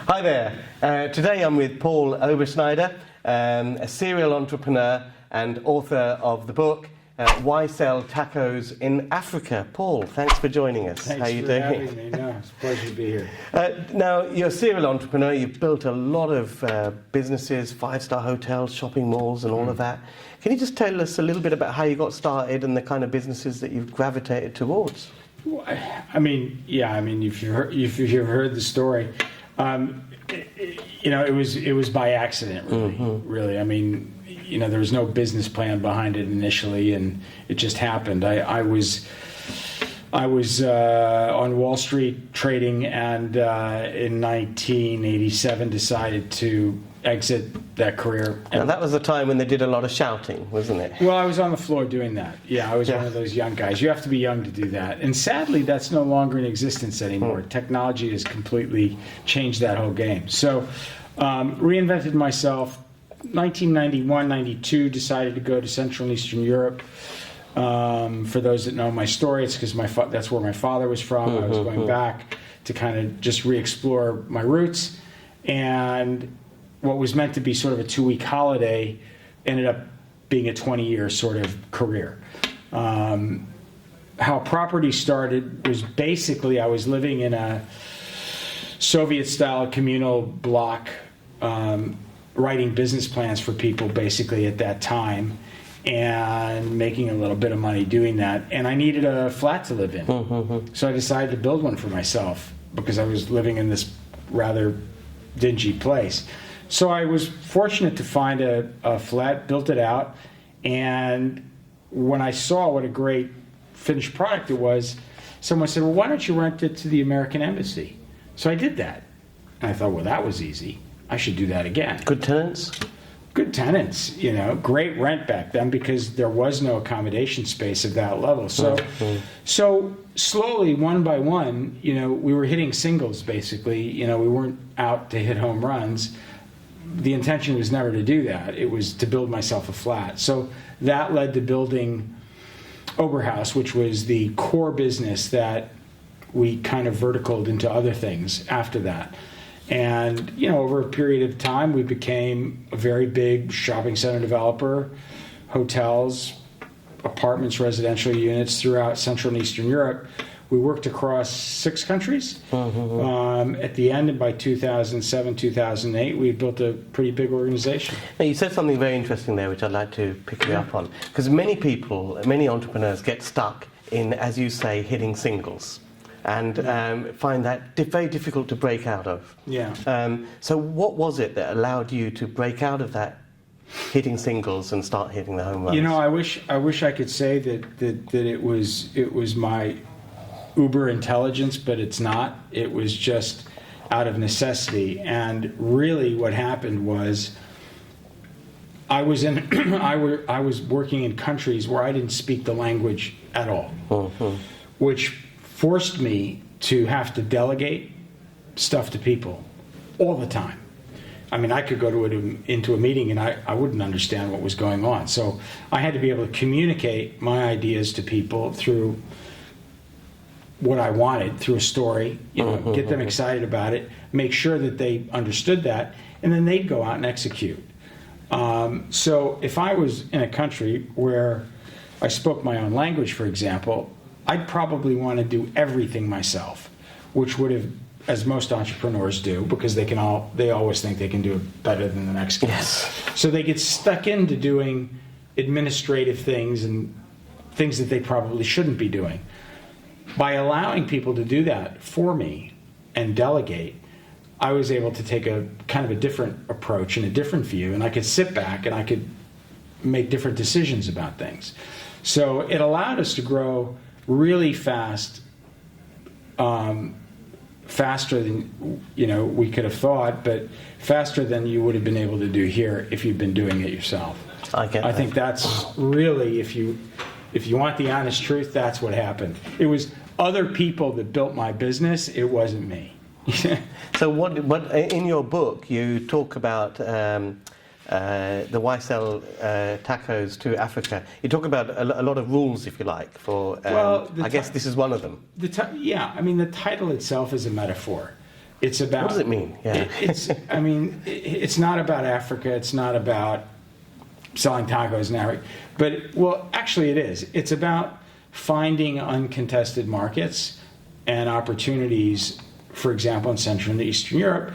Hi there. Today I'm with Paul Oberschneider, a serial entrepreneur and author of the book Why Sell Tacos in Africa. Paul, thanks for joining us. Thanks How are you for doing? having me. No, it's a pleasure to be here. Now, you're a serial entrepreneur. You've built a lot of businesses, five-star hotels, shopping malls and all of that. Can you just tell us a little bit about how you got started and the kind of businesses that you've gravitated towards? If you've heard the story, it was by accident, really. I mean, there was no business plan behind it initially, and it just happened. I was on Wall Street trading, and in 1987 decided to exit that career. Now, that was the time when they did a lot of shouting, wasn't it? Well, I was on the floor doing that. Yeah, I was one of those young guys. You have to be young to do that. And sadly, that's no longer in existence anymore. Technology has completely changed that whole game. So, reinvented myself. 1991, 92, decided to go to Central and Eastern Europe. For those that know my story, it's because that's where my father was from. I was going back to kind of just re-explore my roots. And what was meant to be sort of a 2-week holiday ended up being a 20-year sort of career. How property started was basically I was living in a Soviet-style communal block, writing business plans for people basically at that time and making a little bit of money doing that. And I needed a flat to live in. So I decided to build one for myself because I was living in this rather dingy place. So I was fortunate to find a flat, built it out, and when I saw what a great finished product it was, someone said, well, why don't you rent it to the American Embassy? So I did that. And I thought, well, that was easy. I should do that again. Good tenants? Good tenants, great rent back then because there was no accommodation space of that level. So slowly, one by one, we were hitting singles basically. We weren't out to hit home runs. The intention was never to do that. It was to build myself a flat. So that led to building Ober Haus, which was the core business that we kind of verticaled into other things after that. And, over a period of time, we became a very big shopping center developer, hotels, apartments, residential units throughout Central and Eastern Europe. We worked across 6 countries. At the end, and by 2007, 2008, we built a pretty big organization. Now, you said something very interesting there, which I'd like to pick you up on. Because many entrepreneurs get stuck in, as you say, hitting singles. And find that very difficult to break out of. Yeah. So what was it that allowed you to break out of that hitting singles and start hitting the home runs? I wish I could say that it was my uber intelligence, but it's not. It was just out of necessity. And really what happened was I was working in countries where I didn't speak the language at all, which forced me to have to delegate stuff to people all the time. I mean, I could go into a meeting and I wouldn't understand what was going on. So I had to be able to communicate my ideas to people through what I wanted, through a story, get them excited about it, make sure that they understood that, and then they'd go out and execute. So if I was in a country where I spoke my own language, for example, I'd probably want to do everything myself, which would have, as most entrepreneurs do, because they always think they can do it better than the next guy. Yes. So they get stuck into doing administrative things and things that they probably shouldn't be doing. By allowing people to do that for me and delegate, I was able to take a kind of a different approach and a different view, and I could sit back and I could make different decisions about things. So it allowed us to grow really fast, faster than we could have thought, but faster than you would have been able to do here if you'd been doing it yourself. I think that's really, if you want the honest truth, that's what happened. It was other people that built my business. It wasn't me. So what in your book you talk about the Why Sell Tacos to Africa. You talk about a lot of rules, if you like, for, I guess this is one of them. The title itself is a metaphor. It's about. What does it mean? Yeah. I mean, it's not about Africa. It's not about selling tacos now. But, well, actually it is. It's about finding uncontested markets and opportunities, for example, in Central and Eastern Europe,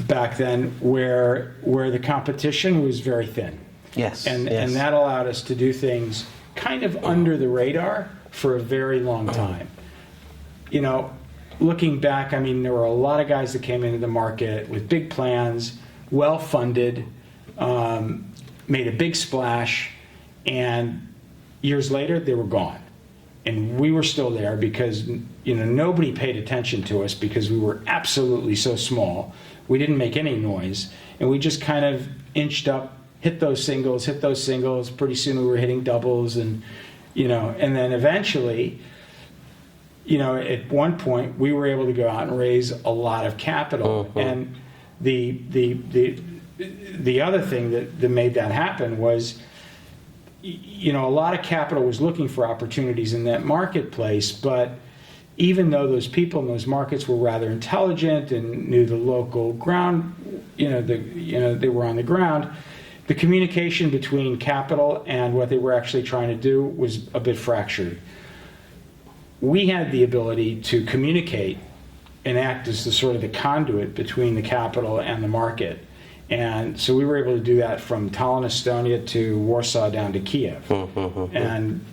back then, where the competition was very thin. Yes. And yes. and that allowed us to do things kind of under the radar for a very long time. You know, looking back, I mean, there were a lot of guys that came into the market with big plans, well-funded, made a big splash, and years later, they were gone. And we were still there because, you know, nobody paid attention to us because we were absolutely so small. We didn't make any noise, and we just kind of inched up, hit those singles. Pretty soon we were hitting doubles, and, you know, and then eventually, you know, at one point we were able to go out and raise a lot of capital. And the other thing that made that happen was, you know, a lot of capital was looking for opportunities in that marketplace, but even though those people in those markets were rather intelligent and knew the local ground, they were on the ground, the communication between capital and what they were actually trying to do was a bit fractured. We had the ability to communicate and act as the sort of the conduit between the capital and the market. And so we were able to do that from Tallinn, Estonia to Warsaw down to Kiev. And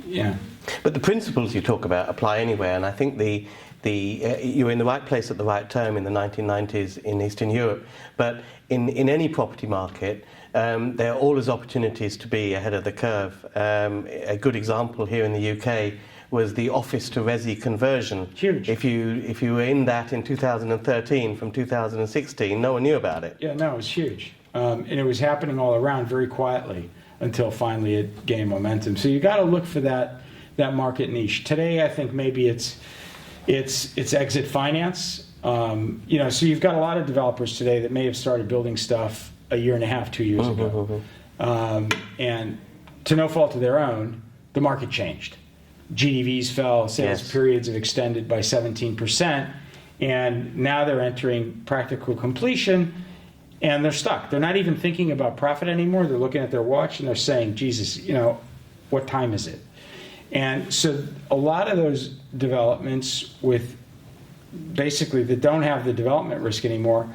yeah. But the principles you talk about apply anywhere, and I think you're in the right place at the right time in the 1990s in Eastern Europe. But in any property market, there are always opportunities to be ahead of the curve. A good example here in the UK was the office to resi conversion. Huge. If you were in that in 2013 from 2016, no one knew about it. Yeah, no, it was huge. And it was happening all around very quietly until finally it gained momentum. So you got to look for that market niche. Today, I think maybe it's exit finance. You know, so you've got a lot of developers today that may have started building stuff a year and a half, 2 years ago. And to no fault of their own, the market changed. GDVs fell, sales periods have extended by 17%, and now they're entering practical completion, and they're stuck. They're not even thinking about profit anymore. They're looking at their watch and they're saying, Jesus, you know, what time is it? And so a lot of those developments with basically that don't have the development risk anymore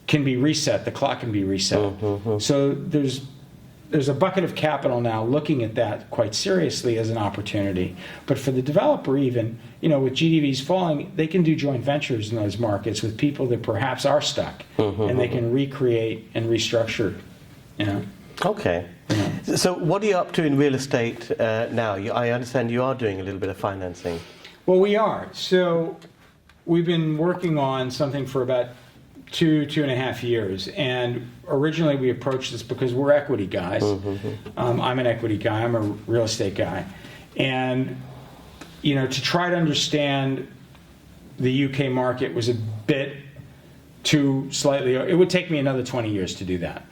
can be reset. The clock can be reset. So there's a bucket of capital now looking at that quite seriously as an opportunity. But for the developer even, you know, with GDVs falling, they can do joint ventures in those markets with people that perhaps are stuck, and they can recreate and restructure, you know. Okay. Yeah. So what are you up to in real estate now? I understand you are doing a little bit of financing. Well, we are. So we've been working on something for about 2.5 years, and originally we approached this because we're equity guys. I'm an equity guy. I'm a real estate guy, and you know, to try to understand the UK market was a bit too slightly. It would take me another 20 years to do that.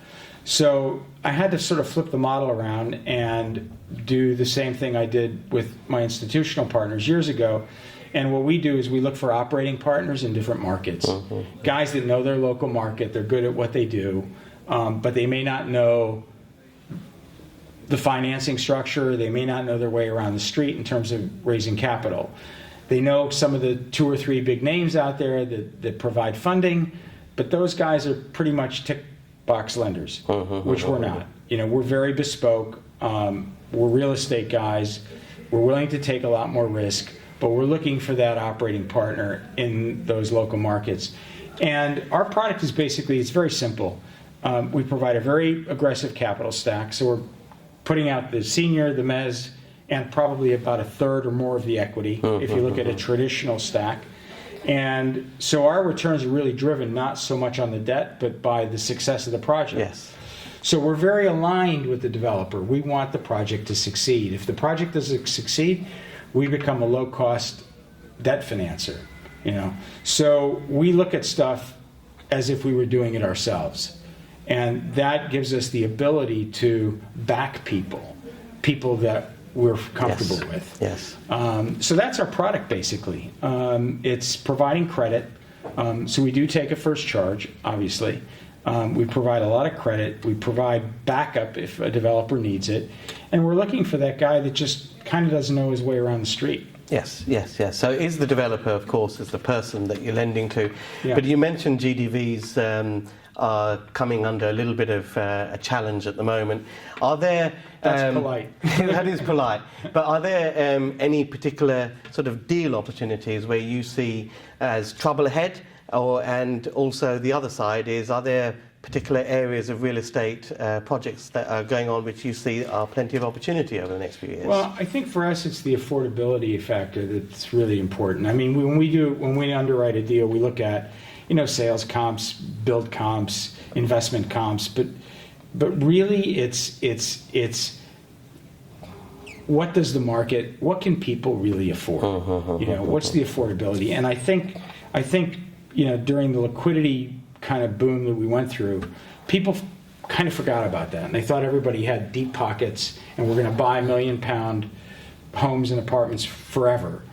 So I had to sort of flip the model around and do the same thing I did with my institutional partners years ago. And what we do is we look for operating partners in different markets. Guys that know their local market, they're good at what they do, but they may not know the financing structure, they may not know their way around the street in terms of raising capital. They know some of the 2 or 3 big names out there that provide funding, but those guys are pretty much tick box lenders, which we're not. You know, we're very bespoke, we're real estate guys, we're willing to take a lot more risk, but we're looking for that operating partner in those local markets. And our product is basically, it's very simple. We provide a very aggressive capital stack, so we're putting out the senior, the mezz, and probably about a third or more of the equity, if you look at a traditional stack. And so our returns are really driven not so much on the debt, but by the success of the project. Yes. So we're very aligned with the developer. We want the project to succeed. If the project doesn't succeed, we become a low-cost debt financer, you know. So we look at stuff as if we were doing it ourselves. And that gives us the ability to back people that we're comfortable with. Yes. So that's our product, basically. It's providing credit So we do take a first charge, obviously. We provide a lot of credit. We provide backup if a developer needs it. And we're looking for that guy that just kind of doesn't know his way around the street. Yes. So is the developer, of course, is the person that you're lending to. Yeah. But you mentioned GDVs are coming under a little bit of a challenge at the moment. Are there... That's polite. That is polite. But are there any particular sort of deal opportunities where you see as trouble ahead? And also the other side is, are there particular areas of real estate projects that are going on which you see are plenty of opportunity over the next few years? Well, I think for us it's the affordability factor that's really important. I mean, when we underwrite a deal, we look at, sales comps, build comps, investment comps, but really it's what does the market, what can people really afford? What's the affordability? And I think during the liquidity kind of boom that we went through, people kind of forgot about that, and they thought everybody had deep pockets and we're going to buy £1 million homes and apartments forever,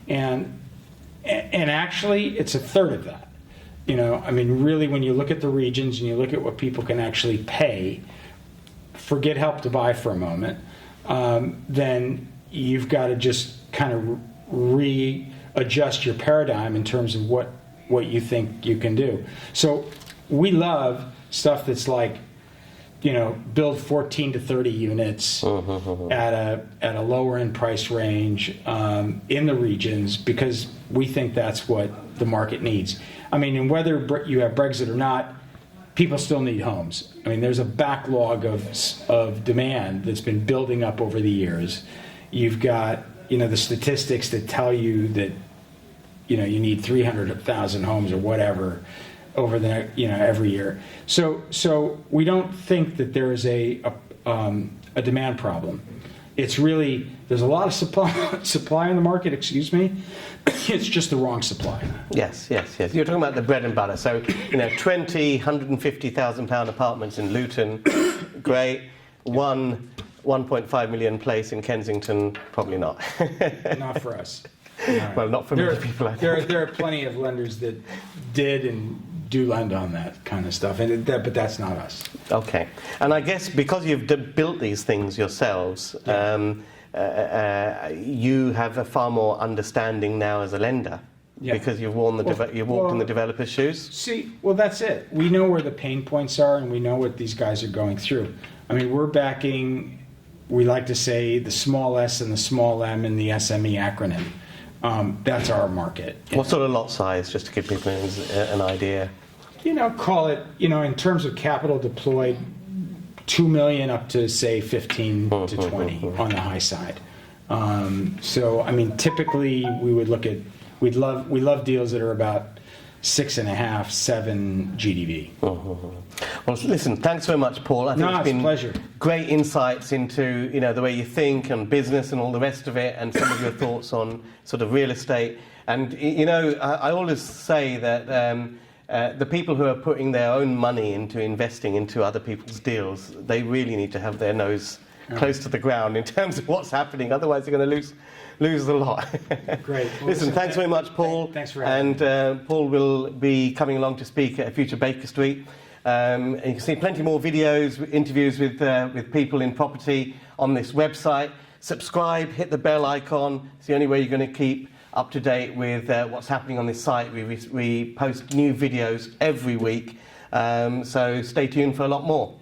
and actually it's a third of that. I mean, really, when you look at the regions and you look at what people can actually pay, forget Help to Buy for a moment, then you've got to just kind of readjust your paradigm in terms of what you think you can do. So we love stuff that's like, build 14 to 30 units at a lower end price range in the regions, because we think that's what the market needs. I mean, and whether you have Brexit or not, people still need homes. I mean, there's a backlog of demand that's been building up over the years. You've got, the statistics that tell you that, you need 300,000 homes or whatever over the every year. So we don't think that there is a demand problem. It's really, there's a lot of supply in the market. Excuse me. It's just the wrong supply. Yes. You're talking about the bread and butter. So 20 £150,000 apartments in Luton, great. 1.5 million place in Kensington, probably not. Not for us. Well, not for many people, I think. There are plenty of lenders that did and do lend on that kind of stuff, but that's not us. Okay. And I guess because you've built these things yourselves, you have a far more understanding now as a lender, because you've walked in the developer's shoes. See, well, that's it. We know where the pain points are, and we know what these guys are going through. I mean, we're backing, we like to say, the small s and the small m in the SME acronym. That's our market. What sort of lot size, just to give people an idea? Call it, in terms of capital deployed, 2 million up to, say, 15 to 20 on the high side. So, I mean, typically we would look at, we love deals that are about 6.5, 7 GDV. Well, listen, thanks very much, Paul. I think it's been a pleasure. Great insights into the way you think and business and all the rest of it, and some of your thoughts on sort of real estate. And I always say that the people who are putting their own money into investing into other people's deals, they really need to have their nose close to the ground in terms of what's happening. Otherwise, they're going to lose a lot. Great. Well, listen, thanks very much, Paul. Thanks for having me. And Paul will be coming along to speak at a future Baker Street. And you can see plenty more videos, interviews with people in property on this website. Subscribe, hit the bell icon. It's the only way you're going to keep up to date with what's happening on this site. We post new videos every week, so stay tuned for a lot more.